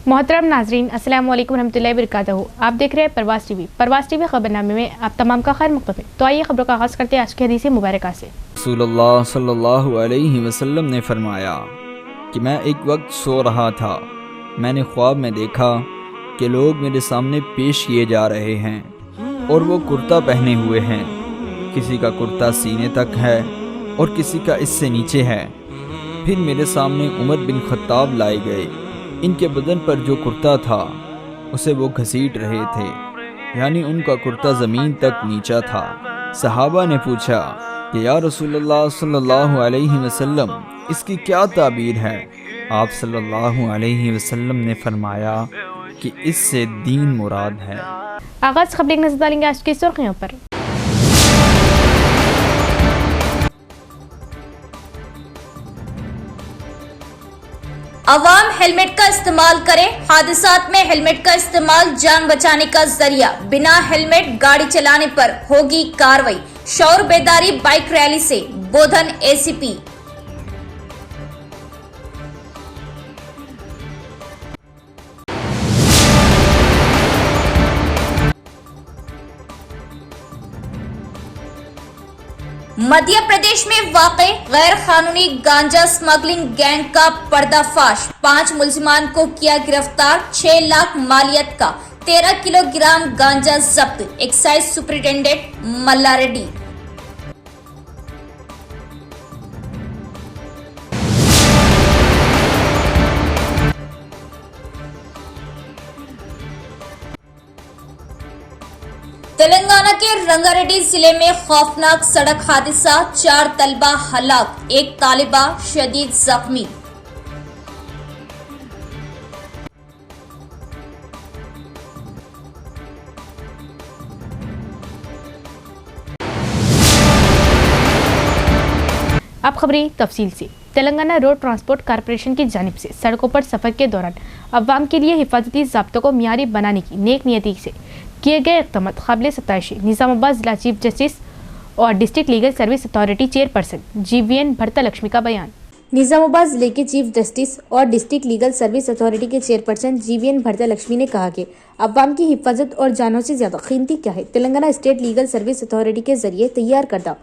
मोहतरम नाजरीन, अस्सलाम वालेकुम रहमतुल्लाहि व बरकातहू। आप देख रहे हैं परवास टीवी खबरनामे में आप तमाम का खैर मक़दम है। तो आइए खबरों का आगाज़ करते हैं आज की हदीस मुबारक से। रसूलुल्लाह सल्लल्लाहु अलैहि वसल्लम ने फरमाया कि मैं एक वक्त सो रहा था, मैंने ख्वाब में देखा कि लोग मेरे सामने पेश किए जा रहे हैं और वो कुर्ता पहने हुए हैं। किसी का कुर्ता सीने तक है और किसी का इससे नीचे है। फिर मेरे सामने उमर बिन खत्ताब लाए गए। इनके बदन पर जो कुर्ता था उसे वो घसीट रहे थे, यानी उनका कुर्ता ज़मीन तक नीचा था। सहाबा ने पूछा कि या रसूलल्लाह सल्लल्लाहु अलैहि वसल्लम, इसकी क्या ताबीर है? आप सल्लल्लाहु अलैहि वसल्लम ने फरमाया कि इससे दीन मुराद है। आगाज़ खबरें नजर डालेंगे आज की सुर्खियों पर। अवाम हेलमेट का इस्तेमाल करें। हादसात में हेलमेट का इस्तेमाल जान बचाने का जरिया। बिना हेलमेट गाड़ी चलाने पर होगी कार्रवाई। शौर बेदारी बाइक रैली से बोधन एसीपी। मध्य प्रदेश में वाक़े गैर कानूनी गांजा स्मगलिंग गैंग का पर्दाफाश। 5 मुलजिमान को किया गिरफ्तार। 6 लाख मालियत का 13 किलोग्राम गांजा जब्त। Excise superintendent Malla Reddy. तेलंगाना के रंगारेड्डी जिले में खौफनाक सड़क हादसा। 4 तलबा हलाक, 1 तालिबा शदीद जख्मी। अब खबरें तफसील से। तेलंगाना रोड ट्रांसपोर्ट कॉरपोरेशन की जानिब से सड़कों पर सफर के दौरान अवाम के लिए हिफाजती ज़ाब्तों को मियारी बनाने की नेक नियति से किए गए इक़दाम काबिल सताइश। निज़ामाबाद जिला चीफ जस्टिस और district legal service authority chairperson GVN भरता लक्ष्मी का बयान। निज़ामाबाद जिले के चीफ जस्टिस और डिस्ट्रिक्ट लीगल सर्विस अथॉरिटी के चेयरपर्सन GVN भरता लक्ष्मी ने कहा कि अवाम की हिफाजत और जानों से ज्यादा कीमती क्या है। Telangana state legal service authority के जरिए तैयार करदा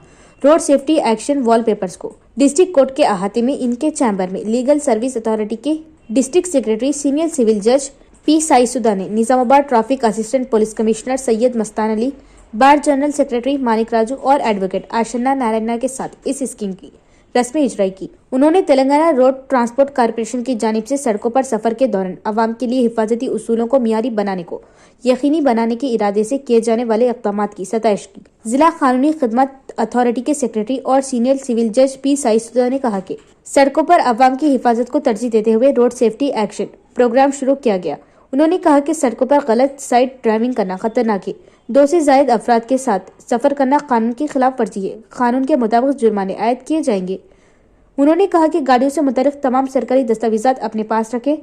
रोड सेफ्टी एक्शन वॉलपेपर्स को डिस्ट्रिक्ट कोर्ट के अहाते में इनके चैम्बर में लीगल सर्विस अथॉरिटी के डिस्ट्रिक्ट सेक्रेटरी सीनियर सिविल जज P साईसुदा ने Nizamabad traffic assistant police commissioner Syed Mastan Ali, bar general secretary Manik Raju और एडवोकेट आशन्ना नारायणा के साथ इस स्कीम की रस्मी इजराई की। उन्होंने तेलंगाना रोड ट्रांसपोर्ट कॉरपोरेशन की जानिब से सड़कों पर सफर के दौरान अवाम के लिए हिफाजती उसूलों को मियारी बनाने को यकीनी बनाने के इरादे से किए जाने वाले इक़दाम की सताइश की। जिला कानूनी खिदमत अथॉरिटी के सेक्रेटरी और सीनियर सिविल जज P साईसुदा ने कहा कि सड़कों पर अवाम की हिफाजत को तरजीह देते हुए रोड सेफ्टी एक्शन प्रोग्राम शुरू किया गया। उन्होंने कहा कि सड़कों पर गलत साइड ड्राइविंग करना खतरनाक है। 2 से ज्यादा अफराद के साथ सफर करना कानून की खिलाफ वर्जी है। कानून के मुताबिक जुर्माने आयद किए जाएंगे। उन्होंने कहा कि गाड़ियों से मुतल्लिक तमाम सरकारी दस्तावेजात अपने पास रखें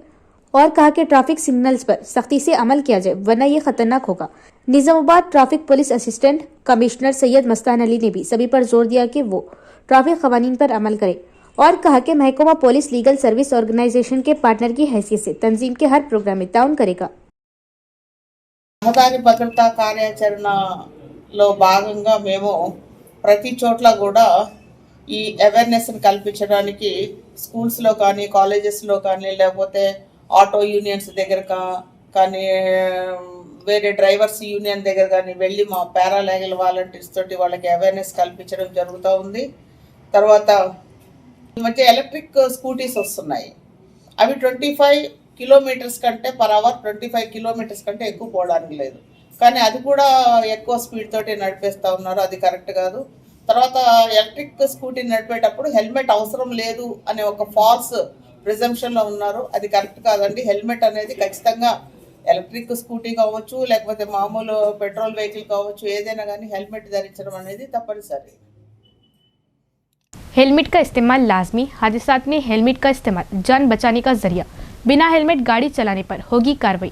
और कहा कि ट्रैफिक सिग्नल्स पर सख्ती से अमल किया जाए, वरना ये खतरनाक होगा। Nizamabad traffic police assistant commissioner Syed Mastan Ali ने भी सभी पर जोर दिया कि वो ट्रैफिक कवानीन पर अमल करें और कहा कि महकमा पुलिस लीगल सर्विस ऑर्गेनाइजेशन के पार्टनर की हैसियत से तंजीम के हर प्रोग्राम में ताउन करेगा। రహదారి భద్రతా కార్యాచరణలో భాగంగా మేము ప్రతి చోట్ల కూడా ఈ అవేర్నెస్ని కల్పించడానికి స్కూల్స్లో కానీ కాలేజెస్లో కానీ లేకపోతే ఆటో యూనియన్స్ దగ్గర కానీ వేరే డ్రైవర్స్ యూనియన్ దగ్గర కానీ వెళ్ళి మా పారాలీగల్ వాలంటీర్స్ తోటి వాళ్ళకి అవేర్నెస్ కల్పించడం జరుగుతూ ఉంది। తర్వాత ఈ మధ్య ఎలక్ట్రిక్ స్కూటీస్ వస్తున్నాయి। అవి 25 కిలోమీటర్స్ కంటే పర్ అవర్ 25 కిలోమీటర్స్ కంటే ఎక్కువ పోవడానికి లేదు, కానీ అది కూడా ఎక్కువ స్పీడ్ తోటి నడిపేస్తూ ఉన్నారు। అది కరెక్ట్ కాదు। తర్వాత ఎలక్ట్రిక్ స్కూటీ నడిపేటప్పుడు హెల్మెట్ అవసరం లేదు అనే ఒక ఫాల్స్ ప్రిజంప్షన్లో ఉన్నారు। అది కరెక్ట్ కాదండి। హెల్మెట్ అనేది ఖచ్చితంగా ఎలక్ట్రిక్ స్కూటీ కావచ్చు లేకపోతే మామూలు పెట్రోల్ వెహికల్ కావచ్చు, ఏదైనా కానీ హెల్మెట్ ధరించడం అనేది తప్పనిసరి। हेलमेट का इस्तेमाल लाजमी। हादसात में हेलमेट का इस्तेमाल जान बचाने का जरिया। बिना हेलमेट गाड़ी चलाने पर होगी कार्रवाई।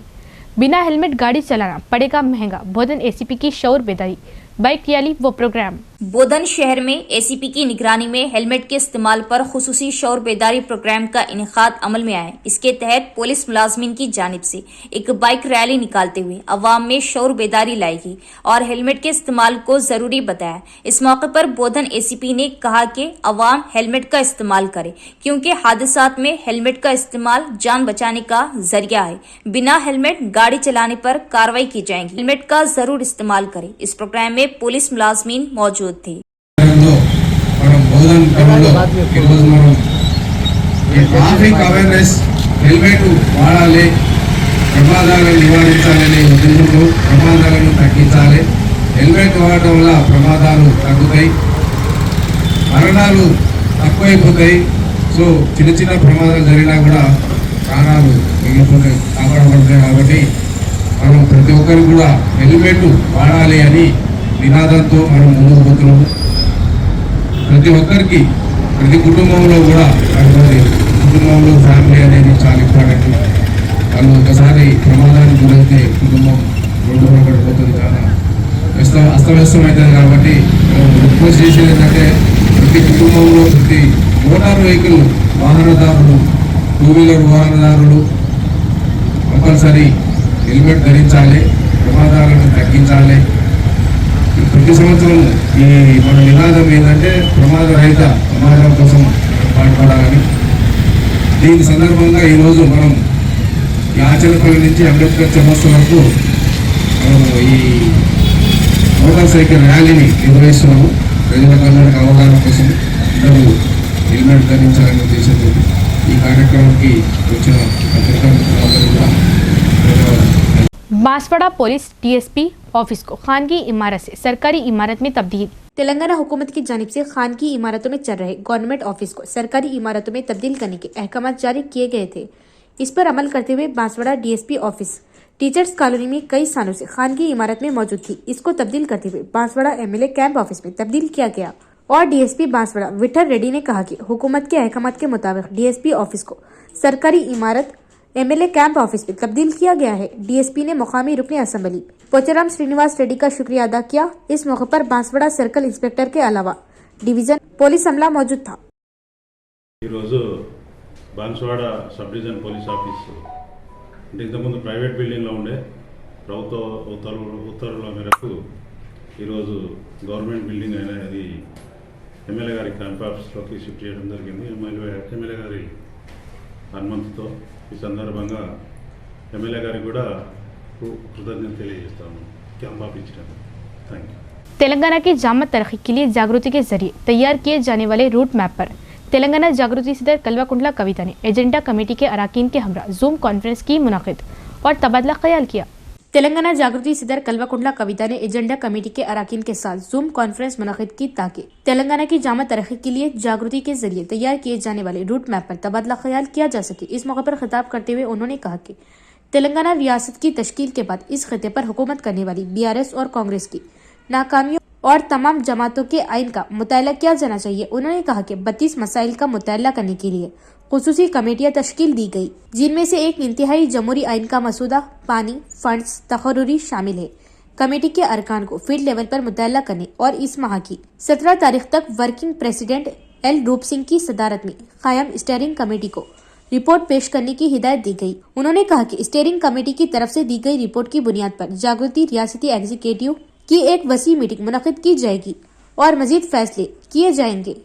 बिना हेलमेट गाड़ी चलाना पड़ेगा महंगा। बोधन ACP की शौर बेदारी बाइक रैली व प्रोग्राम। बोधन शहर में एसीपी की निगरानी में हेलमेट के इस्तेमाल पर खुसूसी शौर बेदारी प्रोग्राम का इनेकाद अमल में आया। इसके तहत पुलिस मुलाजमीन की जानिब से एक बाइक रैली निकालते हुए अवाम में शौर बेदारी लाई गई और हेलमेट के इस्तेमाल को जरूरी बताया। इस मौके पर बोधन एसीपी ने कहा कि अवाम हेलमेट का इस्तेमाल करे क्योंकि हादसात में हेलमेट का इस्तेमाल जान बचाने का जरिया है। बिना हेलमेट गाड़ी चलाने पर कार्रवाई की जाएगी। हेलमेट का जरूर इस्तेमाल करें। इस प्रोग्राम में पुलिस मुलाजमीन मौजूद थे। మనం బోధన్ టౌన్లో ఈరోజు మనం ఈ ట్రాఫిక్ అవేర్నెస్ హెల్మెట్ వాడాలి, ప్రమాదాలను నివారించాలనే ఉద్దేశంతో ప్రమాదాలను తగ్గించాలి. హెల్మెట్ వాడటం వల్ల ప్రమాదాలు తగ్గుతాయి, మరణాలు తక్కువైపోతాయి. సో చిన్న చిన్న ప్రమాదాలు జరిగినా కూడా ప్రాణాలు మిగిలిపోతాయి, కాపాడబడతాయి. కాబట్టి మనం ప్రతి ఒక్కరు కూడా హెల్మెట్ వాడాలి అని నినాదంతో మనం ముందుకు పోతున్నాము. ప్రతి ఒక్కరికి ప్రతి కుటుంబంలో కూడా కుటుంబంలో ఫ్యామిలీ అనేది చాలా ఇంపార్టెంట్. వాళ్ళు ఒకసారి ప్రమాదానికి గురైతే కుటుంబం రోడ్డు పడిపోతుంది, చాలా అస్తవ్యస్తం అవుతుంది. కాబట్టి రిక్వెస్ట్ చేసేది ఏంటంటే ప్రతి కుటుంబంలో ప్రతి మోటార్ వెహికల్ వాహనదారులు, టూ వీలర్ వాహనదారులు కంపల్సరీ హెల్మెట్ ధరించాలి, ప్రమాదాలను తగ్గించాలి. ప్రతి సంవత్సరం ఈ మన నినాదం ఏంటంటే ప్రమాద రహిత సమాజం కోసం పాటుపడాలని. దీని సందర్భంగా ఈరోజు మనం ఈ ఆచరణపల్లి నుంచి అంబేద్కర్ చౌరస్తా వరకు మనము ఈ మోటార్ సైకిల్ ర్యాలీని నిర్వహిస్తున్నాము. ప్రజలందరికీ అవగాహన కోసం అందరూ హెల్మెట్ ధరించాలనే ఉద్దేశంతో ఈ కార్యక్రమానికి వచ్చిన పత్రికా మిత్రులందరూ కూడా ధన్యవాదాలు. बांसवाड़ा पुलिस डीएसपी ऑफिस को खानगी इमारत से सरकारी इमारत में तब्दील। तेलंगाना हुकूमत की जानिब से खानगी इमारतों में चल रहे गवर्नमेंट ऑफिस को सरकारी इमारतों में तब्दील करने के अहकाम जारी किए गए थे। इस पर अमल करते हुए Banswara DSP office teachers colony में कई सालों से खानगी इमारत में मौजूद थी। इसको तब्दील करते हुए बांसवाड़ा एमएलए कैंप ऑफिस में तब्दील किया गया और डीएसपी बांसवाड़ा विठल रेड्डी ने कहा कि हुकूमत के अहकाम के मुताबिक डीएसपी ऑफिस को सरकारी इमारत एमएलए कैंप ऑफिस में तब्दील किया गया है। डीएसपी ने मुकामी रुकने असेंबली पोचाराम श्रीनिवास रेड्डी का शुक्रिया अदा किया। इस मौके पर बांसवाड़ा सर्कल इंस्पेक्टर के अलावा डिवीजन पुलिस अमला मौजूद था। Banswada sub division police office అంటే ఇంతకుముందు ప్రైవేట్ బిల్డింగ్లో ఉండే ప్రభుత్వ ఉత్తర్వుల మేరకు ఈరోజు గవర్నమెంట్ బిల్డింగ్ అనేది ఎమ్మెల్యే గారి క్యాంప్ ఆఫీస్లోకి షిఫ్ట్ చేయడం జరిగింది. ఎమ్మెల్యే గారి అనుమతితో ఈ సందర్భంగా ఎమ్మెల్యే గారికి కూడా కృతజ్ఞత తెలియజేస్తాము క్యాంప్ ఆఫీస్ ఇచ్చినందుకు. Thank you. तेलंगाना की जामत तरक्की के लिए जागृति के जरिए तैयार किए जाने वाले रूट मैप पर तेलंगाना जागृति सदर कलवा-कुंडला कविता ने एजेंडा कमेटी के अराकीन के हमरा जूम कॉन्फ्रेंस की मुनाकिद और तबादला ख्याल किया। तेलंगाना जागृति सदर कलवा-कुंडला कविता ने एजेंडा कमेटी के अराकीन के साथ जूम कॉन्फ्रेंस मुनाकिद की ताकि तेलंगाना की जामत तरक्की के लिए जागृति के जरिए तैयार किए जाने वाले रूट मैप पर तबादला ख्याल किया जा सके। इस मौके पर खिताब करते हुए उन्होंने कहा कि तेलंगाना रियासत की तश्कील के बाद इस खिते पर हुकूमत करने वाली बीआरएस और कांग्रेस की नाकामियों और तमाम जमातों के आइन का मुताला किया जाना चाहिए। उन्होंने कहा कि 32 मसाइल का मुताला करने के लिए खुसूसी कमेटियां तश्कील दी गई, जिनमें से एक इंतहाई जमहूरी आइन का मसूदा, पानी, फंड्स, तकर्रुरी शामिल है। कमेटी के अरकान को फील्ड लेवल पर मुताला करने और इस माह की 17 तारीख तक वर्किंग प्रेसिडेंट एल रूप सिंह की सदारत में कायम स्टीयरिंग कमेटी को रिपोर्ट पेश करने की हिदायत दी गई। उन्होंने कहा कि स्टीयरिंग कमेटी की तरफ से दी गई रिपोर्ट की बुनियाद पर जागृति रियासती एग्जीक्यूटिव की एक वसी मीटिंग मुनक़िद की जाएगी और मजीद फैसले किए जाएंगे।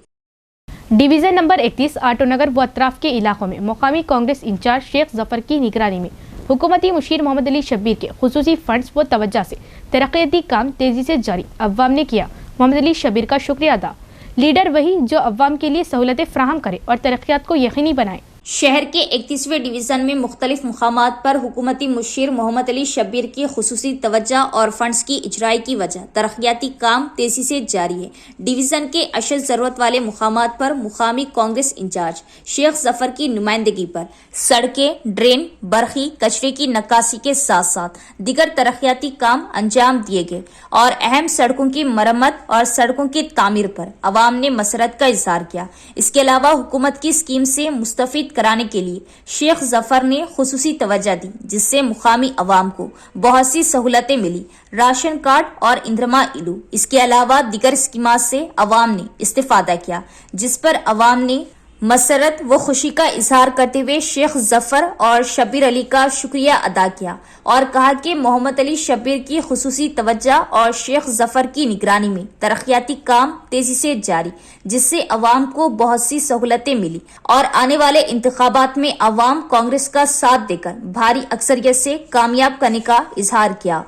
डिवीजन नंबर 31 आटोनगर व अतराफ के इलाकों में मुकामी कांग्रेस इंचार्ज शेख जफर की निगरानी में हुकूमती मुशीर मोहम्मद अली शब्बीर के खुसूसी फंड्स व तवज्जो से तरक्याती काम तेजी से जारी। अव्वाम ने किया मोहम्मद अली शब्बीर का शुक्रिया अदा। लीडर वही जो अव्वाम के लिए सहूलतें फराहम करे और तरक्यात को यकीनी बनाए। शहर के 31वें डिवीजन में मुख्तलिफ मुकामात पर हुकूमती मुशीर मोहम्मद अली शब्बीर की खुसूसी तवज्जो और फंड्स की इजराई की वजह तरक्याती काम तेजी से जारी है। डिवीजन के अशद जरूरत वाले मुकामात पर मुकामी कांग्रेस इंचार्ज शेख जफर की नुमाइंदगी पर सड़कें, ड्रेन, बरखी, कचरे की नक्काशी के साथ साथ दीगर तरक्याती काम अंजाम दिए गए और अहम सड़कों की मरम्मत और सड़कों की तामीर पर अवाम ने मसरत का इजहार किया। इसके अलावा हुकूमत की स्कीम से मुस्तफीद सुशोभित कराने के लिए शेख जफर ने खुसूसी तवज्जो दी, जिससे मुकामी अवाम को बहुत सी सहूलतें मिली, राशन कार्ड और इंद्रमा इलू। इसके अलावा दीगर स्कीमात से अवाम ने इस्तेफादा किया, जिस पर अवाम ने मसरत व खुशी का इजहार करते हुए शेख जफर और शब्बीर अली का शुक्रिया अदा किया और कहा कि मोहम्मद अली शब्बीर की खुसूसी तवज्जो और शेख जफर की निगरानी में तरक्याती काम तेजी से जारी, जिससे अवाम को बहुत सी सहूलतें मिली और आने वाले इंतखाबात में अवाम कांग्रेस का साथ देकर भारी अक्सरियत से कामयाब करने का इजहार किया।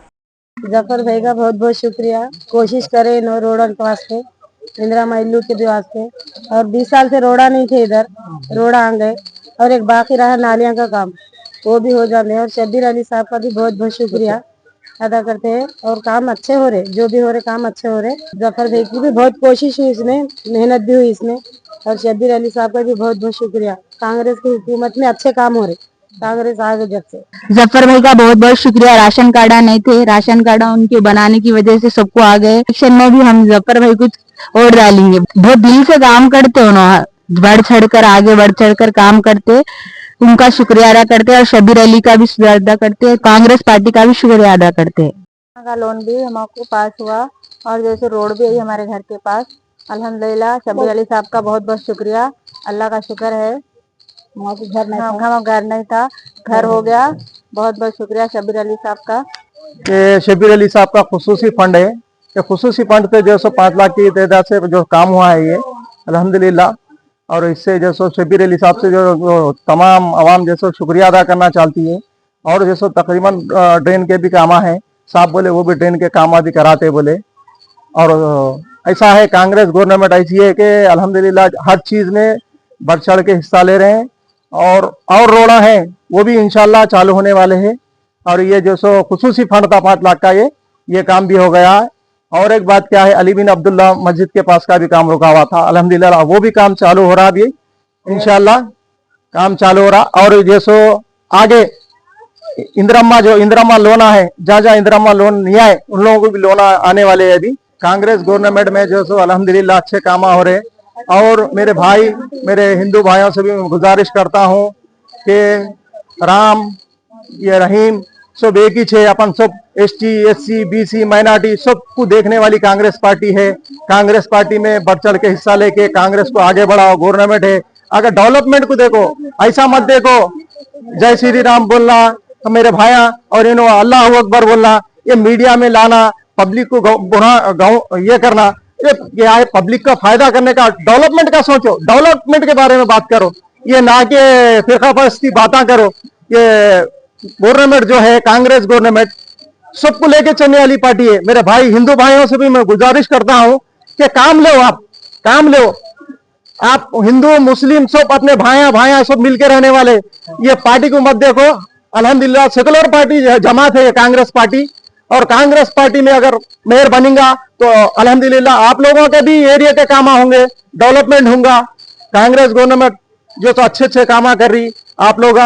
जफर भाई का बहुत बहुत शुक्रिया। कोशिश करे नो रोडन के वास्ते, इंदिरा माइलू के भी वास्ते, और 20 साल से रोड़ा नहीं थे, इधर रोड़ा आ गए। और एक बाकी रहा नालियां का काम, वो भी हो जाने। और शब्बीर अली साहब का भी बहुत बहुत शुक्रिया अदा करते हैं। और काम अच्छे हो रहे, जो भी हो रहे काम अच्छे हो रहे। जफर भाई की भी बहुत कोशिश हुई इसमें, मेहनत भी हुई इसमें। और शब्बीर अली साहब का भी बहुत बहुत शुक्रिया। कांग्रेस की हुकूमत में अच्छे काम हो रहे, कांग्रेस आगे जब से। जफर भाई का बहुत बहुत शुक्रिया। राशन कार्ड नहीं थे, राशन कार्ड उनके बनाने की वजह से सबको आ गए। इलेक्शन में भी हम जफर भाई कुछ वोट डालेंगे। बहुत दिल से काम करते हो ना, बढ़ चढ़ कर आगे बढ़ चढ़ कर काम करते, उनका शुक्रिया अदा करते हैं। और शब्बीर अली का भी शुक्रिया अदा करते हैं, कांग्रेस पार्टी का भी शुक्रिया अदा करते हैं। का लोन भी हमको पास हुआ और जैसे रोड भी आई हमारे घर के पास, अल्हम्दुलिल्लाह। शब्बीर अली साहब का बहुत बहुत शुक्रिया, अल्लाह का शुक्र है। घर नहीं था, घर हो गया। बहुत बहुत शुक्रिया शब्बीर अली साहब का। ये शब्बीर अली साहब का खुसूसी फंड है। ये खुसूसी फंड पे जो 5 लाख की तादाद से जो काम हुआ है ये अल्हम्दुलिल्लाह। और इससे जैसो शब्बीर अली साहब से जो तमाम आवाम जैसो शुक्रिया अदा करना चाहती है। और जैसो तकरीबन ड्रेन के भी कामा है, साहब बोले वो भी ड्रेन के काम आदि कराते बोले। और ऐसा है कांग्रेस गवर्नमेंट ऐसी है कि अल्हम्दुलिल्लाह हर चीज में बढ़ चढ़ के हिस्सा ले रहे हैं। और रोड़ा है वो भी इंशाल्लाह चालू होने वाले हैं। और ये जो सो खुसूसी फंड था 5 लाख का, ये काम भी हो गया है। और एक बात क्या है, अली बिन अब्दुल्ला मस्जिद के पास का भी काम रुका हुआ था, अल्हम्दुलिल्लाह वो भी काम चालू हो रहा अभी इंशाल्लाह, काम चालू हो रहा। और जैसो आगे इंदिरा लोन है, जहाँ इंदिरा लोन नहीं आए उन लोगों को भी लोन आने वाले है अभी। कांग्रेस गवर्नमेंट में जो सो अल्हम्दुलिल्लाह अच्छे काम हो रहे। और मेरे भाई, मेरे हिंदू भाइयों से भी गुजारिश करता हूँ कि राम ये रहीम सब एक ही छे। अपन सब ST SC BC माइनॉरिटी सबको देखने वाली कांग्रेस पार्टी है। कांग्रेस पार्टी में बढ़ चढ़ के हिस्सा लेके कांग्रेस को आगे बढ़ाओ। गवर्नमेंट है, अगर डेवलपमेंट को देखो, ऐसा मत देखो जय श्री राम बोलना मेरे भाया और अल्लाह अकबर बोलना, ये मीडिया में लाना, पब्लिक को ये करना, ये क्या है, पब्लिक का फायदा करने का। डेवलपमेंट का सोचो, डेवलपमेंट के बारे में बात करो, ये ना कि फिरकापरस्ती बातें करो। ये गवर्नमेंट जो है कांग्रेस गवर्नमेंट सबको लेके चलने वाली पार्टी है। मेरे भाई हिंदू भाइयों से भी मैं गुजारिश करता हूं कि काम लो, आप काम लो। आप हिंदू मुस्लिम सब अपने भाइयां सब मिलके रहने वाले, ये पार्टी को मत देखो। अल्हम्दुलिल्लाह सेकुलर पार्टी जमात है कांग्रेस पार्टी। और कांग्रेस पार्टी में अगर मेयर बनेगा तो अल्हम्दुलिल्लाह आप लोगों के भी एरिया के काम होंगे, डेवलपमेंट होगा। कांग्रेस गवर्नमेंट जो तो अच्छे काम कर रही, आप लोग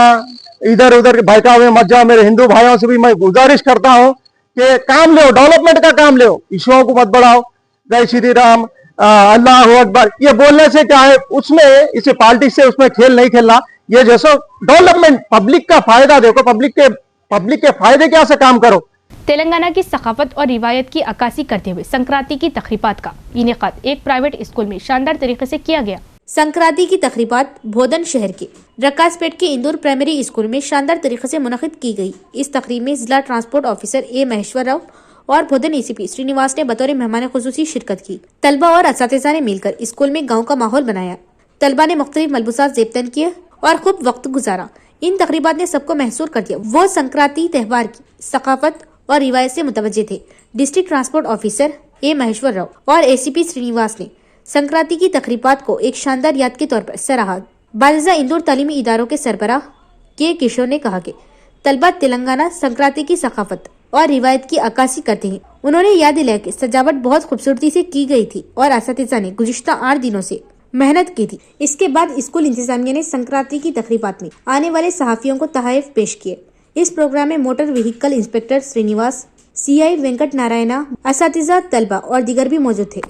इधर उधर भटका हुए मत जाओ। मेरे हिंदू भाइयों से भी मैं गुजारिश करता हूं कि काम लो, डेवलपमेंट का काम लो, इश्यूओं को मत बढ़ाओ। जय श्री राम, अल्लाह अकबर, ये बोलने से क्या है, उसमें इसे पॉलिटिक्स से उसमें खेल नहीं खेलना। ये जैसो डेवलपमेंट, पब्लिक का फायदा देखो, पब्लिक के फायदे क्या से काम करो। तेलंगाना की सकाफत और रिवायत की अक्कासी करते हुए संक्रांति की तकरीबात का इनेकाद एक प्राइवेट स्कूल में शानदार तरीके से किया गया। संक्रांति की तकरीबात भोदन शहर के रकासपेट के इंदौर प्राइमरी स्कूल में शानदार तरीके से मुनक़िद की गई। इस तकरीब में जिला ट्रांसपोर्ट ऑफिसर ए महेश्वर राव और भोदन ACP श्रीनिवास ने बतौर मेहमान खुसूसी शिरकत की। तलबा और असातिज़ा ने मिलकर स्कूल में गाँव का माहौल बनाया। तलबा ने मुख्तलिफ मलबूसात ज़ेबतन किए और खूब वक्त गुजारा। इन तकरीबात ने सबको महसूर कर दिया वो संक्रांति त्यौहार की सकाफत और रिवायत से मुतवज्जे थे। डिस्ट्रिक्ट ट्रांसपोर्ट ऑफिसर ए महेश्वर राव और ACP श्रीनिवास ने संक्रांति की तकरीबात को एक शानदार याद के तौर पर सराहा। बालिजा इंदौर तालीमी इदारों के सरबराह के किशोर ने कहा कि तलबा तेलंगाना संक्रांति की सकाफत और रिवायत की अक्कासी करते हैं। उन्होंने याद दिलाया कि सजावट बहुत खूबसूरती से की गई थी और असातिज़ा ने गुज़िश्ता 8 दिनों से मेहनत की थी। इसके बाद स्कूल इंतजामिया ने संक्रांति की तकरीबात में आने वाले सहाफियों को तोहफे पेश किए। इस प्रोग्राम में motor vehicle inspector Srinivas, CI Venkat Narayana, असातिज़ा, तलबा और दीगर भी मौजूद थे।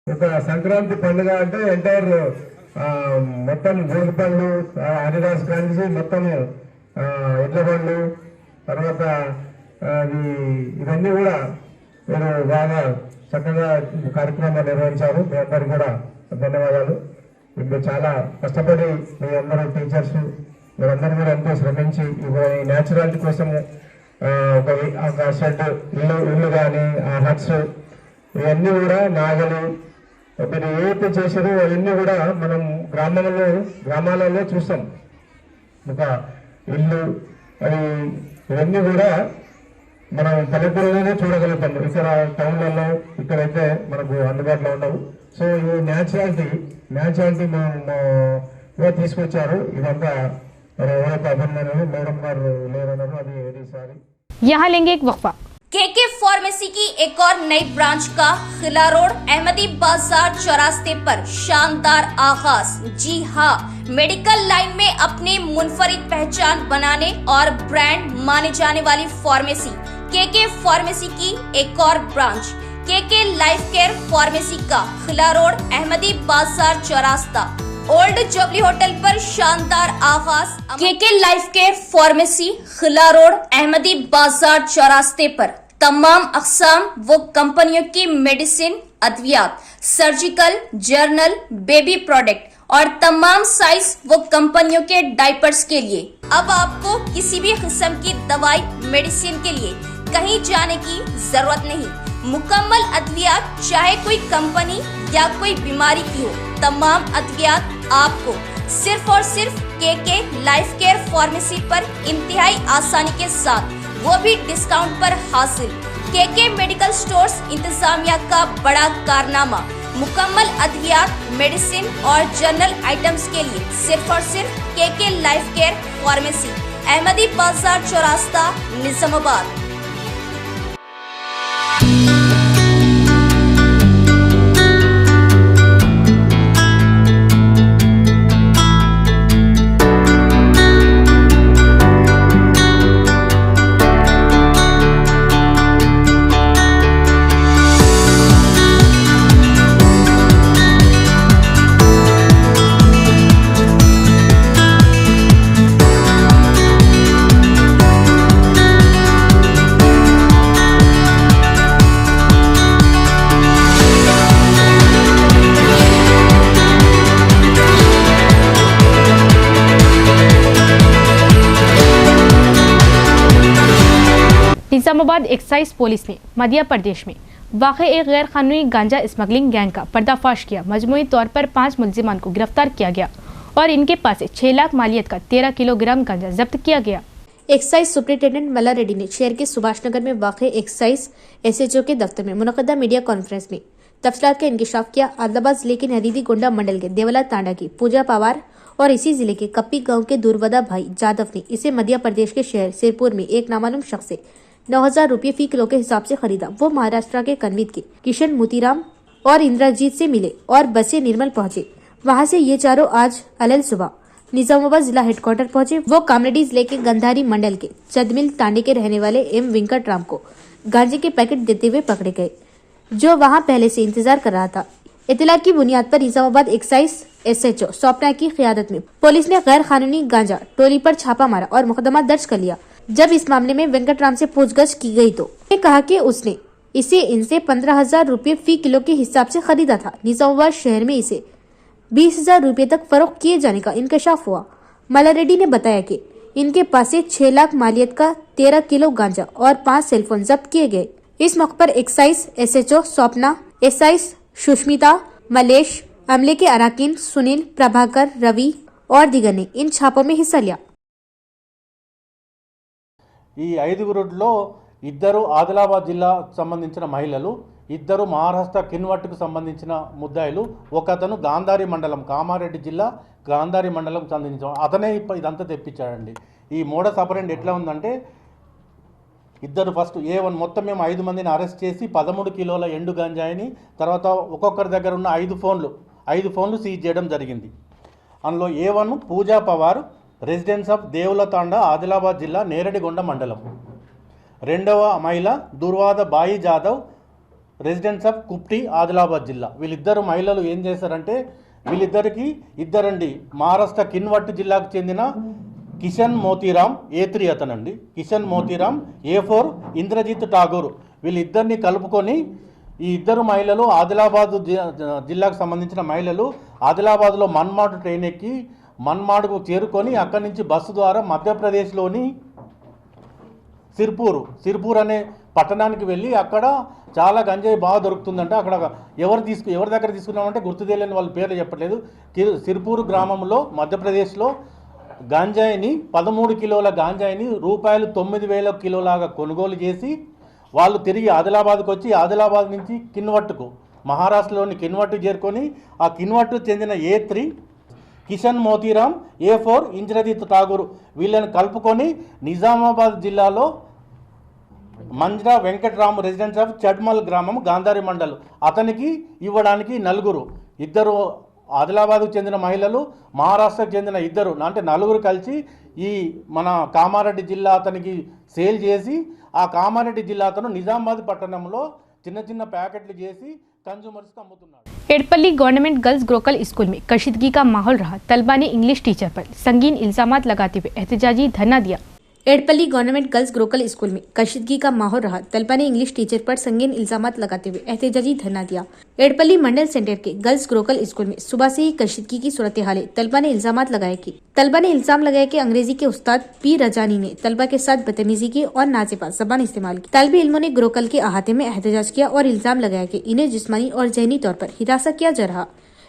संक्रांति पंడుగ అంటే ఎంటైర్ మొత్తం జోగి పళ్ళు హరిదాస్ గాంధీ మొత్తం ఎడ్ల బండ్లు తర్వాత ఇవన్నీ కూడా మీరు బాగా చక్కగా కార్యక్రమాలు నిర్వహించారు. మీ అందరికీ కూడా ధన్యవాదాలు. మీరు చాలా కష్టపడి మీ అందరూ టీచర్స్ మీరందరూ కూడా ఎంతో శ్రమించి ఈ న్యాచురాలిటీ కోసం ఒక షెడ్ ఇల్లు కానీ ఆ హట్స్ ఇవన్నీ కూడా నాగలు మీరు ఏదైతే చేశారో అవన్నీ కూడా మనం గ్రామాలలో చూస్తాం. ఒక ఇల్లు అది ఇవన్నీ కూడా మనం పల్లెటూరులోనే చూడగలుగుతాం. ఇక్కడ టౌన్లలో ఇక్కడైతే మనకు అందుబాటులో ఉండవు. సో ఈ న్యాచురాలిటీ మేము తీసుకొచ్చారు. ఇదంతా ఎవరైతే అభినందనలు మేడం గారు లేదన్నారు అది సారీ. यहाँ लेंगे एक वक्फा। केके फार्मेसी की एक और नई ब्रांच का खिला रोड अहमदी बाजार चौरास्ते पर शानदार आगाज। जी हाँ, मेडिकल लाइन में अपनी मुनफरिद पहचान बनाने और ब्रांड माने जाने वाली फार्मेसी केके फार्मेसी की एक और branch KK life care pharmacy का Khilla road Ahmadi Bazar चौरास्ता old jubilee hotel पर शानदार आगाज। KK life care pharmacy Khilla road Ahmadi Bazar चौरास्ते पर तमाम अक़साम व कंपनियों की मेडिसिन, अद्वियात, सर्जिकल, जर्नल, बेबी प्रोडक्ट और तमाम साइज व कंपनियों के डायपर्स के लिए अब आपको किसी भी किस्म की दवाई मेडिसिन के लिए कहीं जाने की जरूरत नहीं। मुकम्मल अद्वियात चाहे कोई कंपनी या कोई बीमारी की हो, तमाम अद्वियात आपको सिर्फ और सिर्फ केके लाइफ केयर फार्मेसी पर इंतहाई आसानी के साथ, वो भी डिस्काउंट पर हासिल। केके मेडिकल स्टोर्स इंतजामिया का बड़ा कारनामा मुकम्मल अद्वियात, मेडिसिन और जनरल आइटम्स के लिए सिर्फ और सिर्फ KK life care pharmacy Ahmadi Bazar चौरास्ता निजामाबाद। निजामाबाद एक्साइज पुलिस ने मध्य प्रदेश में वाक़े एक गैर कानूनी गांजा स्मगलिंग गैंग का पर्दाफाश किया। मजमूई तौर पर 5 मुलजिमान को गिरफ्तार किया गया और इनके पास से 6 लाख मालियत का 13 किलोग्राम गांजा जब्त किया गया। एक्साइज सुप्रिंटेंडेंट मल्ला रेड्डी ने शहर के सुभाष नगर में वाक़े एक्साइज SHO के दफ्तर में मुनक़दा मीडिया कॉन्फ्रेंस में तफसीलात का इंकशाफ किया। आदिलाबाद जिले के नदीदी गोंडा मंडल के देवला तांडा की पूजा पवार और इसी जिले के कप्पी गांव के दुर्वदा भाई जादव ने इसे मध्य प्रदेश के शहर सिरपुर में एक नामालूम शख्स से 9,000 रुपये फी किलो के हिसाब से खरीदा। वो महाराष्ट्र के कनवीद के किशन मोतीराम और इंद्रजीत से मिले और बस से निर्मल पहुंचे। वहां से ये चारों आज अलल सुबह निजामाबाद जिला हेडक्वार्टर पहुंचे। वो कामरेडी जिले के गंधारी मंडल के चदमिल तांडे के रहने वाले एम वेंकटराम को गांजे के पैकेट देते हुए पकड़े गए, जो वहां पहले से इंतजार कर रहा था। इतला की बुनियाद पर निजामाबाद एक्साइज SHO स्वप्ना की क़ियादत में पुलिस ने गैर कानूनी गांजा टोली पर छापा मारा और मुकदमा दर्ज कर लिया। जब इस मामले में वेंकटराम से पूछगछ की गई तो उसने कहा कि उसने इसे इनसे 15,000 रुपये फी किलो के हिसाब से खरीदा था। निजामाबाद शहर में इसे 20,000 रुपये तक फरोख्त किए जाने का इंकशाफ हुआ। मल्ला रेड्डी ने बताया कि इनके पास से 6 लाख मालियत का 13 किलो गांजा और 5 सेलफोन जब्त किए गए। इस मौके पर excise SHO Swapna, SI Sushmita, Mallesh, अमले के अराकीन सुनील, प्रभाकर, रवि और दिगर ने इन छापों में हिस्सा लिया। ఈ 5గురులో ఇద్దరు ఆదిలాబాద్ జిల్లాకు సంబంధించిన మహిళలు, ఇద్దరు మహారాష్ట్ర కిన్వట్టుకు సంబంధించిన ముద్దాయిలు, ఒకతను గాంధారి మండలం కామారెడ్డి జిల్లా గాంధారి మండలం సంబంధించిన అతనే ఇదంతా తెప్పించాడండి. ఈ మోడస్ ఆపరెండి ఎట్లా ఉందంటే ఇద్దరు ఫస్ట్ A1 మొత్తం మేము 5 మందిని అరెస్ట్ చేసి 13 కిలోల ఎండు గంజాయిని తర్వాత ఒక్కొక్కరి దగ్గర ఉన్న 5 ఫోన్లు సీజ్ చేయడం జరిగింది. అందులో A1 Pooja Pawar, residence of Devulathanda, Adilabad జిల్లా నేరడిగొండ మండలం. రెండవ మహిళ దుర్వాద బాయి జాదవ్, రెసిడెన్స్ ఆఫ్ కుప్టి, ఆదిలాబాద్ జిల్లా. వీళ్ళిద్దరు మహిళలు ఏం చేశారంటే వీళ్ళిద్దరికి ఇద్దరండి మహారాష్ట్ర కిన్వట్ జిల్లాకు చెందిన కిషన్ మోతీరామ్ A3 అతనండి, కిషన్ మోతీరామ్ A4 ఇంద్రజిత్ ఠాగూర్, వీళ్ళిద్దరిని కలుపుకొని ఈ ఇద్దరు మహిళలు ఆదిలాబాద్ జిల్లాకు సంబంధించిన మహిళలు ఆదిలాబాద్లో మన్మాడ్ ట్రైన్ ఎక్కి మన్మాడ్కు చేరుకొని అక్కడి నుంచి బస్సు ద్వారా మధ్యప్రదేశ్లోని సిర్పూర్ అనే పట్టణానికి వెళ్ళి అక్కడ చాలా గంజాయి బాగా దొరుకుతుందంట. అక్కడ ఎవరి దగ్గర తీసుకున్నామంటే గుర్తు తెలియని వాళ్ళ పేర్లు చెప్పట్లేదు. సిర్పూర్ గ్రామంలో మధ్యప్రదేశ్లో గాంజాయిని 13 కిలోల గాంజాయిని రూపాయలు 9,000 కిలోలాగా కొనుగోలు చేసి వాళ్ళు తిరిగి ఆదిలాబాద్కు వచ్చి ఆదిలాబాద్ నుంచి కిన్వట్కు మహారాష్ట్రలోని కిన్వట్కు చేరుకొని ఆ కిన్వట్కు చెందిన A3 కిషన్ మోతీరామ్ A4 ఇంద్రజిత్ ఠాగూర్ వీళ్ళని కలుపుకొని నిజామాబాద్ జిల్లాలో మంజ్రా వెంకట్రామ్ రెసిడెన్స్ ఆఫ్ చడ్మల్ గ్రామం గాంధారి మండల్ అతనికి ఇవ్వడానికి ఇద్దరు ఆదిలాబాద్కు చెందిన మహిళలు, మహారాష్ట్రకు చెందిన ఇద్దరు అంటే నలుగురు కలిసి ఈ మన కామారెడ్డి జిల్లా అతనికి సేల్ చేసి ఆ కామారెడ్డి జిల్లా అతను నిజామాబాద్ పట్టణంలో చిన్న చిన్న ప్యాకెట్లు చేసి कंज्यूमर्स अम्मुతున్నాడు। एडपल्ली गवर्नमेंट गर्ल्स ग्रोकल स्कूल में कशीदगी का माहौल रहा। तलबा ने इंग्लिश टीचर पर संगीन इल्जामात लगाते हुए एहतजाजी धरना दिया। एडपल्ली गवर्नमेंट गर्ल्स ग्रोकल स्कूल में कशीदगी का माहौल रहा। तलबा ने इंग्लिश टीचर पर संगीन इल्जामात लगाते हुए एहतजाजी धरना दिया। एडपल्ली मंडल सेंटर के गर्ल्स ग्रोकल स्कूल में सुबह से ही कशीदगी की सूरत हाल है। तलबा ने इल्जाम लगाया कि अंग्रेजी के उस्ताद पी रजानी ने तलबा के साथ बदतमीजी की और नाज़ेबा ज़बान इस्तेमाल की। तालिबे इल्मों ने ग्रोकल के अहाते में एहतजाज किया और इल्जाम लगाया कि इन्हें जिस्मानी और जहनी तौर पर हिरासत किया जा रहा।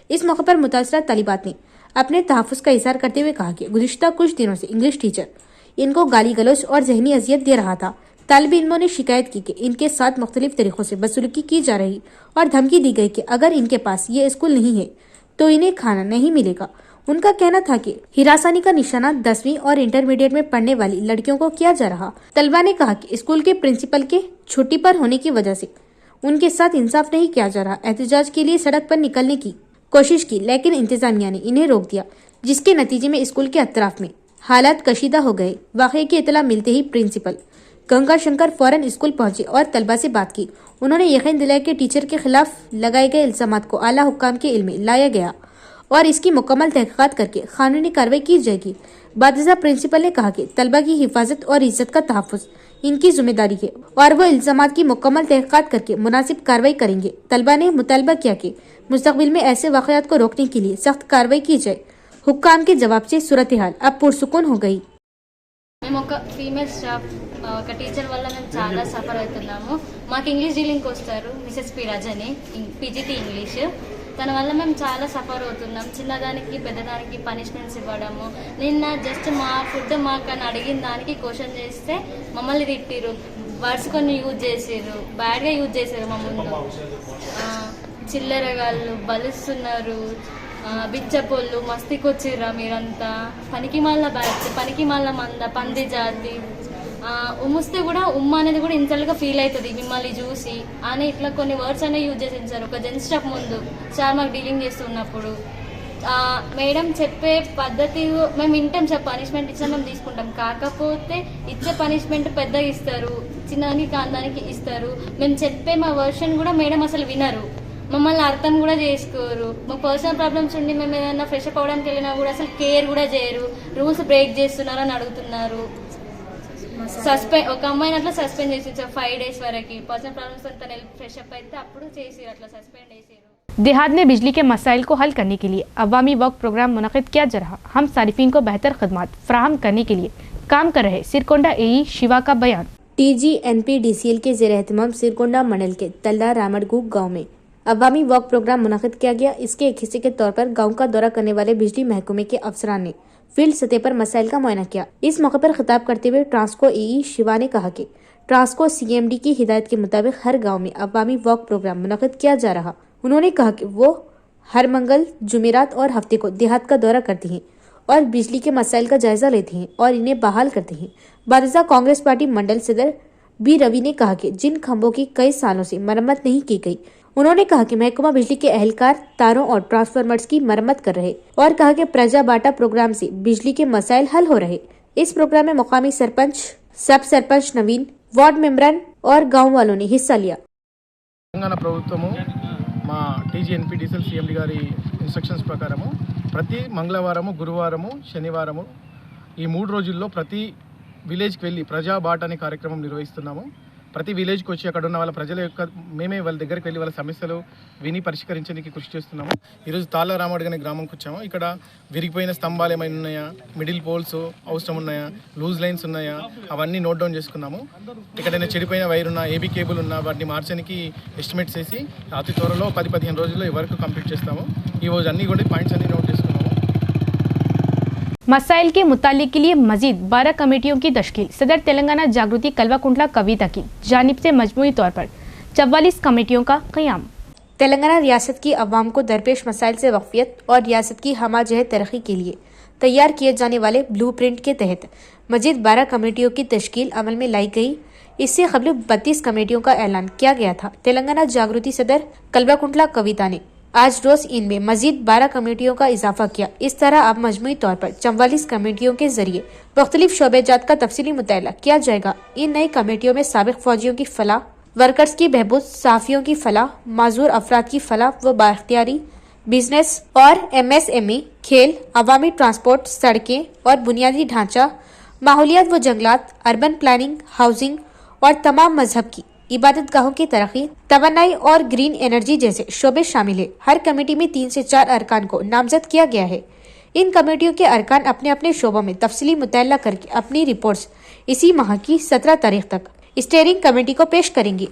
इस मौके पर मुतासरा तालिबात ने अपने तहफ़्फ़ुज़ का इज़हार करते हुए कहा कि गुज़िश्ता कुछ दिनों से इंग्लिश टीचर इनको गाली गलौज और जहनी अजियत दे रहा था। तालिबे इल्मों ने शिकायत की कि इनके साथ मुख्तलिफ तरीकों से बदसलूकी की जा रही और धमकी दी गई कि अगर इनके पास ये स्कूल नहीं है तो इन्हें खाना नहीं मिलेगा। उनका कहना था कि हिरासानी का निशाना 10वीं और इंटरमीडिएट में पढ़ने वाली लड़कियों को किया जा रहा। तलबा ने कहा कि स्कूल के प्रिंसिपल के छुट्टी पर होने की वजह से उनके साथ इंसाफ नहीं किया जा रहा। एहतजाज के लिए सड़क पर निकलने की कोशिश की लेकिन इंतजामिया ने इन्हें रोक दिया, जिसके नतीजे में स्कूल के अतराफ में हालात कशीदा हो गए। वाक़े की इतला मिलते ही प्रिंसिपल गंगा शंकर फौरन स्कूल पहुंचे और तलबा से बात की। उन्होंने यकीन दिलाया कि टीचर के खिलाफ लगाए गए इल्जामात को आला हुक्काम के इल्म में लाया गया और इसकी मुकम्मल तहक़ीक़ात करके कानूनी कार्रवाई की जाएगी। बादशाह प्रिंसिपल ने कहा कि तलबा की हिफाजत और इज्जत का तहफ़्फ़ुज़ इनकी जिम्मेदारी है और वो इल्जामात की मुकम्मल तहक़ीक़ात करके मुनासिब कार्रवाई करेंगे। तलबा ने मुतालबा किया कि मुस्तक़बिल में ऐसे वाक़यात को रोकने के लिए सख्त कार्रवाई की जाए। हुक्काम के जवाब से सूरत हाल अब पुरसुकून हो गई। మేము ఒక ఫీమేల్ స్టాఫ్ ఒక టీచర్ వల్ల మేము చాలా సఫర్ అవుతున్నాము। మాకు ఇంగ్లీష్ డీలింగ్కి వస్తారు Mrs P Rajani PGT English, తన వల్ల మేము చాలా సఫర్ అవుతున్నాం। చిన్నదానికి పెద్దదానికి పనిష్మెంట్స్ ఇవ్వడము, నిన్న జస్ట్ మా ఫుడ్ మాకు అడిగిన దానికి క్వశ్చన్ చేస్తే మమ్మల్ని తిట్టిరు, వర్డ్స్ కొన్ని యూజ్ చేసారు, బ్యాడ్గా యూజ్ చేశారు మా ముందు। చిల్లరగాళ్ళు బలుస్తున్నారు, బిచ్చపోళ్ళు మస్తికొచ్చిర్రా మీరంతా, పనికి మళ్ళా బ్యాచ్, పనికి మళ్ళా మంద, పంది జాతి, ఉమ్ముస్తే కూడా ఉమ్మ అనేది కూడా ఇన్సల్ట్గా ఫీల్ అవుతుంది మిమ్మల్ని చూసి అని ఇట్లా కొన్ని వర్డ్స్ అనేవి యూజ్ చేసింది సార్ ఒక జెంట్స్ స్టాఫ్ ముందు సార్ మాకు డీలింగ్ చేస్తున్నప్పుడు। మేడం చెప్పే పద్ధతి మేము వింటాం సార్, పనిష్మెంట్ ఇచ్చినా మేము తీసుకుంటాం, కాకపోతే ఇచ్చే పనిష్మెంట్ పెద్దగా ఇస్తారు, చిన్నదానికి కాందానికి ఇస్తారు। మేము చెప్పే మా వర్షన్ కూడా మేడం అసలు వినరు, మమ్మల్ని అర్థం కూడా చేసుకోరు। మా పర్సనల్ ప్రాబ్లమ్స్ ఉండి మేము ఏదైనా ఫ్రెష్ అప్ అవ్వడానికి వెళ్ళినా కూడా అసలు కేర్ కూడా చేయరు, రూల్స్ బ్రేక్ చేస్తున్నారని అడుగుతున్నారు। ఒక అమ్మాయిని అట్లా సస్పెండ్ చేసి 5 days వరకు పర్సనల్ ప్రాబ్లమ్స్ తను ఫ్రెష్ అప్ అయితే అప్పుడు చేసి అట్లా సస్పెండ్ చేసారు। देहात में बिजली के मसाइल को हल करने के लिए अवामी वक्फ प्रोग्राम मुनक़िद किया जा रहा। हम सारिफीन को बेहतर खदमात फराहम करने के लिए काम कर रहे सिरकोंडा AE शिवा का बयान। TGNPDCL के ज़ेर एहतमाम सिरकोंडा मंडल के तल्ला रामड़गू गाँव में अवामी वक्फ प्रोग्राम मुनक़िद किया गया। इसके एक हिस्से के तौर पर गांव का दौरा करने वाले बिजली महकमे के अफसरान ने फील्ड सतह पर मसाइल का मुआयना किया। इस मौके पर खिताब करते हुए ट्रांसको AE शिवा ने कहा कि ट्रांसको CMD की हिदायत के मुताबिक हर गांव में अवामी वक्फ प्रोग्राम मुनक़िद किया जा रहा। उन्होंने कहा कि वो हर मंगल, जुमेरात और हफ्ते को देहात का दौरा करती हैं और बिजली के मसाइल का जायजा लेते हैं और इन्हें बहाल करते हैं। बादशाह कांग्रेस पार्टी मंडल सदर B रवि ने कहा कि जिन खंभों की कई सालों से मरम्मत नहीं की गई, उन्होंने कहा कि महकमा बिजली के एहलकार तारों और ट्रांसफार्मर्स की मरम्मत कर रहे और कहा कि प्रजा बाटा प्रोग्राम से बिजली के मसाइल हल हो रहे। इस प्रोग्राम में मुकामी सरपंच, सब सरपंच नवीन, वार्ड मेंबरन और गाँव वालों ने हिस्सा लिया। తెలంగాణ ప్రభుత్వము మా టీజీఎన్పీటీసీఎల్ సిఎండి గారి ఇన్స్ట్రక్షన్స్ ప్రకారము ప్రతి మంగళవారము, గురువారము, శనివారము ఈ 3 రోజుల్లో ప్రతి విలేజ్కి వెళ్ళి ప్రజాబాట అనే కార్యక్రమం నిర్వహిస్తున్నాము. ప్రతి విలేజ్కి వచ్చి అక్కడ ఉన్న వాళ్ళ ప్రజల యొక్క మేమే వాళ్ళ దగ్గరికి వెళ్ళి వాళ్ళ సమస్యలు విని పరిష్కరించడానికి కృషి చేస్తున్నాము. ఈరోజు తాళ్ళరామడు అనే గ్రామంకి వచ్చాము. ఇక్కడ విరిగిపోయిన స్తంభాలు ఏమైనా ఉన్నాయా, మిడిల్ పోల్స్ అవసరం ఉన్నాయా, లూజ్ లైన్స్ ఉన్నాయా, అవన్నీ నోట్ డౌన్ చేసుకున్నాము. ఎక్కడైనా చెడిపోయిన వైర్ ఉన్నా, ఏబీ కేబుల్ ఉన్నా వాటిని మార్చడానికి ఎస్టిమేట్స్ వేసి అతి త్వరలో 10-15 రోజుల్లో ఈ వర్క్ కంప్లీట్ చేస్తాము. ఈరోజు అన్ని కూడా పాయింట్స్ అన్ని నోట్ చేసుకున్నాము. मसाइल के मुतालिक के लिए मजीद 12 कमेटियों की तश्कील। सदर तेलंगाना जागृति कल्वाकुंटला कविता की जानिब से मजमूई तौर पर 44 कमेटियों का क़याम। तेलंगाना रियासत की अवाम को दरपेश मसाइल से वाक़फियत और रियासत की हमाजहत तरक्की के लिए तैयार किए जाने वाले ब्लू प्रिंट के तहत मजीद 12 कमेटियों की तश्कील अमल में लाई गई। इससे कबल 32 कमेटियों का ऐलान किया गया था। तेलंगाना जागृति सदर कल्वाकुंटला कविता ने आज रोज इनमें मजीद 12 कमेटियों का इजाफा किया। इस तरह अब मजमूई तौर पर 44 कमेटियों के जरिए मुख्तलिफ शोबेजात का तफसीली मुताला किया जाएगा। इन नई कमेटियों में साबिक फौजियों की फलाह, वर्कर्स की बहबूद, साफियों की फलाह, माजूर अफराद की फलाह व बाख्तियारी, बिजनेस और MSME, खेल, अवामी ट्रांसपोर्ट, सड़कें और बुनियादी ढांचा, माहौलियात व जंगलात, अर्बन प्लानिंग, हाउसिंग और तमाम मजहब की इबादत गाहों की तरक्की, तवन्नाई और ग्रीन एनर्जी जैसे शोबे शामिल है। हर कमेटी में 3 से 4 अरकान को नामजद किया गया है। इन कमेटियों के अरकान अपने अपने शोबों में तफसीली मुताला करके अपनी रिपोर्ट्स इसी माह की 17 तारीख तक स्टीयरिंग कमेटी को पेश करेंगी।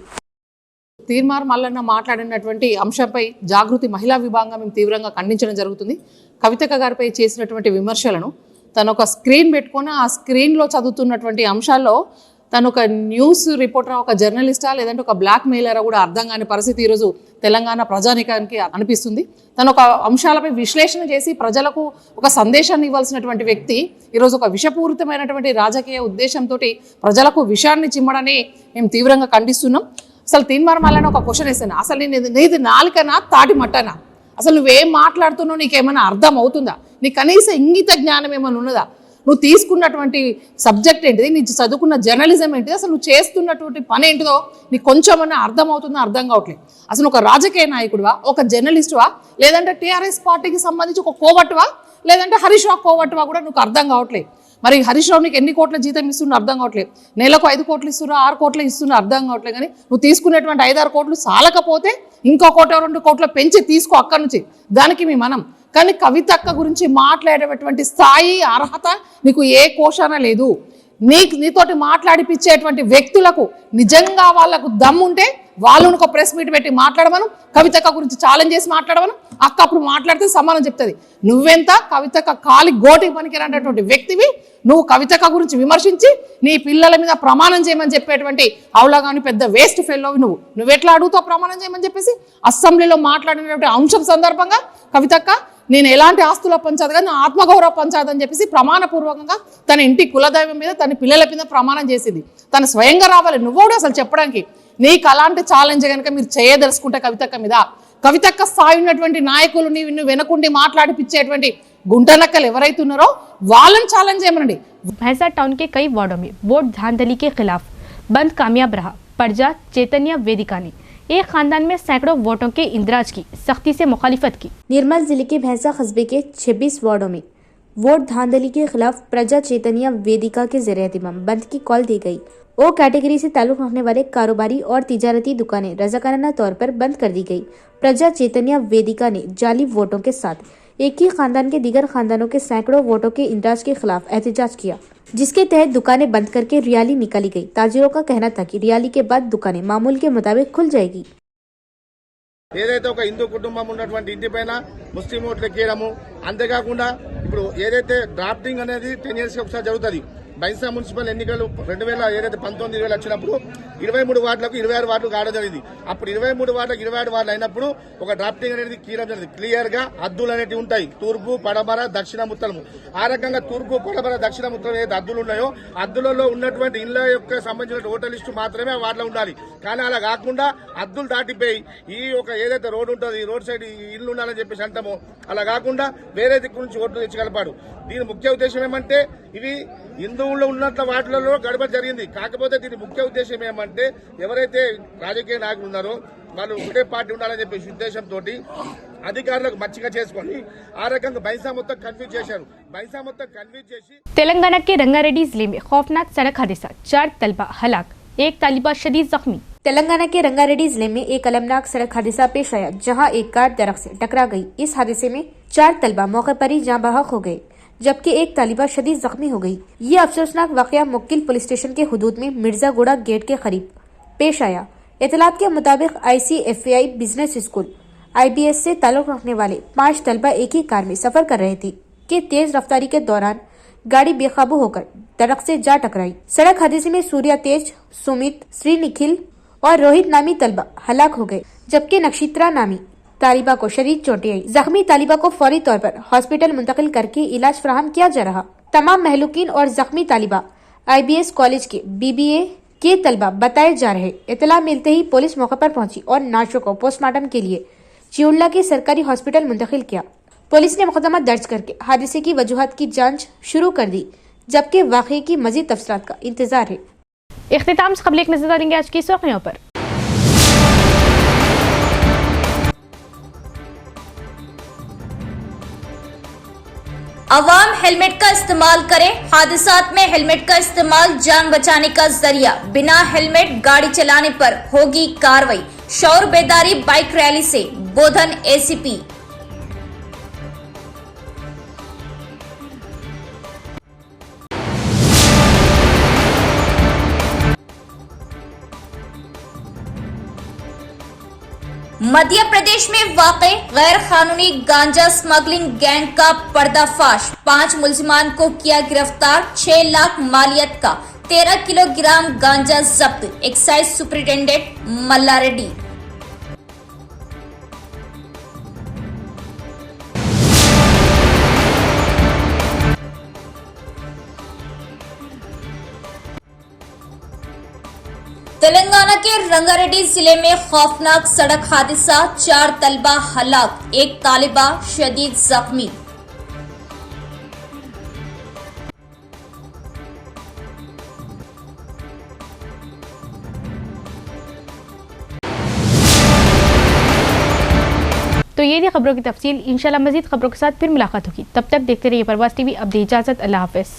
తీర్మార్ మల్లన్న మాట్లాడినటువంటి అంశంపై జాగృతి మహిళా విభాగంగా మేము తీవ్రంగా ఖండించడం జరుగుతుంది. కవితక్క గారిపై చేసినటువంటి విమర్శలను తను ఒక స్క్రీన్ పెట్టుకొని ఆ స్క్రీన్లో చదువుతున్నటువంటి అంశాల్లో తను ఒక న్యూస్ రిపోర్టర్, ఒక జర్నలిస్టా లేదంటే ఒక బ్లాక్ మెయిలరా కూడా అర్థం కాని పరిస్థితి ఈరోజు తెలంగాణ ప్రజానికానికి అనిపిస్తుంది. తను ఒక అంశాలపై విశ్లేషణ చేసి ప్రజలకు ఒక సందేశాన్ని ఇవ్వాల్సినటువంటి వ్యక్తి ఈరోజు ఒక విషపూరితమైనటువంటి రాజకీయ ఉద్దేశంతో ప్రజలకు విషయాన్ని చిమ్మడని మేము తీవ్రంగా ఖండిస్తున్నాం. అసలు తీన్మార్ మల్లన్న ఒక క్వశ్చన్ వేసాను, అసలు నీది నాలుకనా తాటి మట్టనా? అసలు నువ్వేం మాట్లాడుతున్నావు, నీకేమైనా అర్థం అవుతుందా? నీ కనీస ఇంగిత జ్ఞానం ఏమైనా ఉన్నదా? నువ్వు తీసుకున్నటువంటి సబ్జెక్ట్ ఏంటిది, నీ చదువుకున్న జర్నలిజం ఏంటిది, అసలు నువ్వు చేస్తున్నటువంటి పని ఏంటిదో నీకు కొంచెమన్నా అర్థం అవుతుందో అర్థం కావట్లేదు. అసలు ఒక రాజకీయ నాయకుడివా, ఒక జర్నలిస్టువా, లేదంటే టీఆర్ఎస్ పార్టీకి సంబంధించి ఒక కోవట్టువా, లేదంటే హరీష్ రావు కోవట్టువా కూడా నువ్వు అర్థం కావట్లేదు. మరి హరీష్ రావు నీకు ఎన్ని కోట్ల జీతం ఇస్తున్నా అర్థం కావట్లేదు. నెలకు 5 కోట్లు ఇస్తున్నా, 6 కోట్లు ఇస్తున్నా అర్థం కావట్లేదు. కానీ నువ్వు తీసుకునేటువంటి 5-6 కోట్లు చాలకపోతే ఇంకో 1-2 కోట్ల పెంచి తీసుకో అక్కడి నుంచి, దానికి మీ మనం. కానీ కవితక్క గురించి మాట్లాడేటువంటి స్థాయి, అర్హత నీకు ఏ కోశాన లేదు. నీతోటి మాట్లాడిపించేటువంటి వ్యక్తులకు నిజంగా వాళ్ళకు దమ్ముంటే వాళ్ళను ఒక ప్రెస్ మీట్ పెట్టి మాట్లాడమను, కవితక్క గురించి ఛాలెంజ్ చేసి మాట్లాడమను. అక్క అప్పుడు మాట్లాడితే సమానం చెప్తుంది. నువ్వెంత కవితక్క కాలి గోటికి పనికిరానటువంటి వ్యక్తివి, నువ్వు కవితక్క గురించి విమర్శించి నీ పిల్లల మీద ప్రమాణం చేయమని చెప్పేటువంటి అవులాగాని పెద్ద వేస్ట్ ఫెల్లోవి నువ్వెట్లా అడుగుతావు ప్రమాణం చేయమని చెప్పేసి? అసెంబ్లీలో మాట్లాడినటువంటి అంశం సందర్భంగా కవితక్క నేను ఎలాంటి ఆస్తుల పంచాయతీ కాదు, నా ఆత్మగౌరవ పంచాయతీ అని చెప్పేసి ప్రమాణపూర్వకంగా తన ఇంటి కులదైవం మీద, తన పిల్లల మీద ప్రమాణం చేసింది. తను స్వయంగా రావాలి, నువ్వు కూడా అసలు చెప్పడానికి. నీకు అలాంటి ఛాలెంజ్ కనుక మీరు చేయదలుచుకుంటే కవితక్క మీద, కవితక్క స్థాయి ఉన్నటువంటి నాయకులు నిన్ను వెనకుండి మాట్లాడిపించేటువంటి గుంటనక్కలు ఎవరైతే ఉన్నారో వాళ్ళని ఛాలెంజ్ చేయమనండి. भैंसा टाउन के कई वार्डों में वोट धांधली के खिलाफ बंद कामयाब रहा। प्रजा चैतन्य वेदिका ने एक खानदान में सैकड़ों वोटों के इंदराज की सख्ती से मुखालिफत की। निर्मल जिले के भैंसा कस्बे के 26 वार्डों में वोट धांधली के खिलाफ प्रजा चैतन्य वेदिका के जरिए बंद की कॉल दी गई। ओ कैटेगरी से ताल्लुक रखने वाले कारोबारी और तिजारती दुकानें रजाकाराना तौर पर बंद कर दी गई। प्रजा चैतन्य वेदिका ने जाली वोटों के साथ एक ही खानदान के दीगर खानदानों के सैकड़ों वोटों के इंदराज के खिलाफ एहतजाज किया, जिसके तहत दुकानें बंद करके रियाली निकाली गई। ताजिरों का कहना था कि रियाली के बाद दुकानें मामूल के मुताबिक खुल जाएगी। ఏదైతే ఒక హిందూ కుటుంబం ఉన్నటువంటి ఇంటి పైన ముస్లిం ఓట్లు ఎక్కేయడము, అంతేకాకుండా ఇప్పుడు ఏదైతే డ్రాఫ్టింగ్ అనేది 10 years ఒకసారి జరుగుతుంది. బైన్సా మున్సిపల్ ఎన్నికలు 2019 వచ్చినప్పుడు 23 వార్డులకు 26 వార్డులు కావడం జరిగింది. అప్పుడు 23 వార్డులకు 26 వార్డులు అయినప్పుడు ఒక డ్రాఫ్టింగ్ అనేది కీయడం జరిగింది. క్లియర్ గా హద్దులు అనేవి ఉంటాయి, తూర్పు, పడమర, దక్షిణ, ఉత్తరము. ఆ రకంగా తూర్పు, పడమర, దక్షిణ, ఉత్తరం ఏదైతే హద్దులు ఉన్నాయో హద్దులలో ఉన్నటువంటి ఇళ్ల యొక్క సంబంధించిన ఓటర్ లిస్టు మాత్రమే ఆ వార్డులో ఉండాలి. కానీ అలా కాకుండా హద్దులు దాటిపోయి ఈ ఒక ఏదైతే రోడ్డు ఉంటుంది, ఈ రోడ్ సైడ్ ఇల్లు ఉండాలని చెప్పేసి అంటామో అలా కాకుండా వేరే దిక్కు నుంచి ఓట్లు తెచ్చి కలపాడు. దీని ముఖ్య ఉద్దేశం ఏమంటే ఇవి హిందూ బంధువుల్లో ఉన్నంత వాటిలలో గడబడి జరిగింది. కాకపోతే దీని ముఖ్య ఉద్దేశం ఏమంటే ఎవరైతే రాజకీయ నాయకులు ఉన్నారో వాళ్ళు ఒకటే పార్టీ ఉండాలని చెప్పేసి ఉద్దేశంతో అధికారులకు మచ్చిక చేసుకొని ఆ రకంగా బైంసా మొత్తం కన్ఫ్యూజ్ చేశారు. బైంసా మొత్తం కన్ఫ్యూజ్ చేసి तेलंगाना के रंगारेड्डी जिले में खौफनाक सड़क हादसा, 4 तलबा हलाक, 1 तालिबा शदीद जख्मी। तेलंगाना के रंगारेड्डी जिले में एक अलमनाक सड़क हादसा पेश आया, जहां एक कार दरख्त से टकरा गई। इस हादसे में 4 तलबा मौके पर ही जाँ बहक हो गए, जबकि 1 तालिबा शदीद जख्मी हो गई। ये अफसोसनाक वाकया मुक्किल पुलिस स्टेशन के हुदूद में मिर्जागुड़ा गेट के करीब पेश आया। इतलात के मुताबिक ICFAI बिजनेस स्कूल IBS से ताल्लुक रखने वाले 5 तलबा एक ही कार में सफर कर रहे थे कि तेज रफ्तारी के दौरान गाड़ी बेकाबू होकर दरख्त से जा टकराई। सड़क हादसे में सूर्या तेज, सुमित, श्री निखिल और रोहित नामी तलबा हलाक हो गए, जबकि नक्षत्रा नामी तालिबा को शदीद चोटें आई। जख्मी तालिबा को फौरी तौर पर हॉस्पिटल मुंतकिल करके इलाज फराहम किया जा रहा। तमाम महलूकीन और जख्मी तालिबा IBS कॉलेज के BBA के तलबा बताए जा रहे। इतला मिलते ही पुलिस मौके पर पहुंची और नाशों को पोस्टमार्टम के लिए चिउल्ला के सरकारी हॉस्पिटल मुंतकिल किया। पुलिस ने मुकदमा दर्ज करके हादसे की वजूहात की जांच शुरू कर दी, जबकि वाकये की मजीद तफसीलात का इंतजार है। इख्तिताम से कबल एक नजर डालेंगे आज की सुर्खियों पर। अवाम हेलमेट का इस्तेमाल करें। हादसात में हेलमेट का इस्तेमाल जान बचाने का जरिया। बिना हेलमेट गाड़ी चलाने पर होगी कार्रवाई। शौर बेदारी बाइक रैली से बोधन ACP। मध्य प्रदेश में वाक़े गैर कानूनी गांजा स्मगलिंग गैंग का पर्दाफाश। 5 मुलजिमान को किया गिरफ्तार। 6 लाख मालियत का 13 किलोग्राम गांजा जब्त। Excise superintendent Malla Reddy. तेलंगाना के रंगारेड्डी जिले में खौफनाक सड़क हादसा, 4 तलबा हलाक, 1 तालिबा शदीद जख्मी। तो ये थी खबरों की तफसील। इंशाल्लाह मजीद खबरों के साथ फिर मुलाकात होगी। तब तक देखते रहिए परवाज़ TV। अब दी इजाज़त। अल्लाह हाफ़िज़।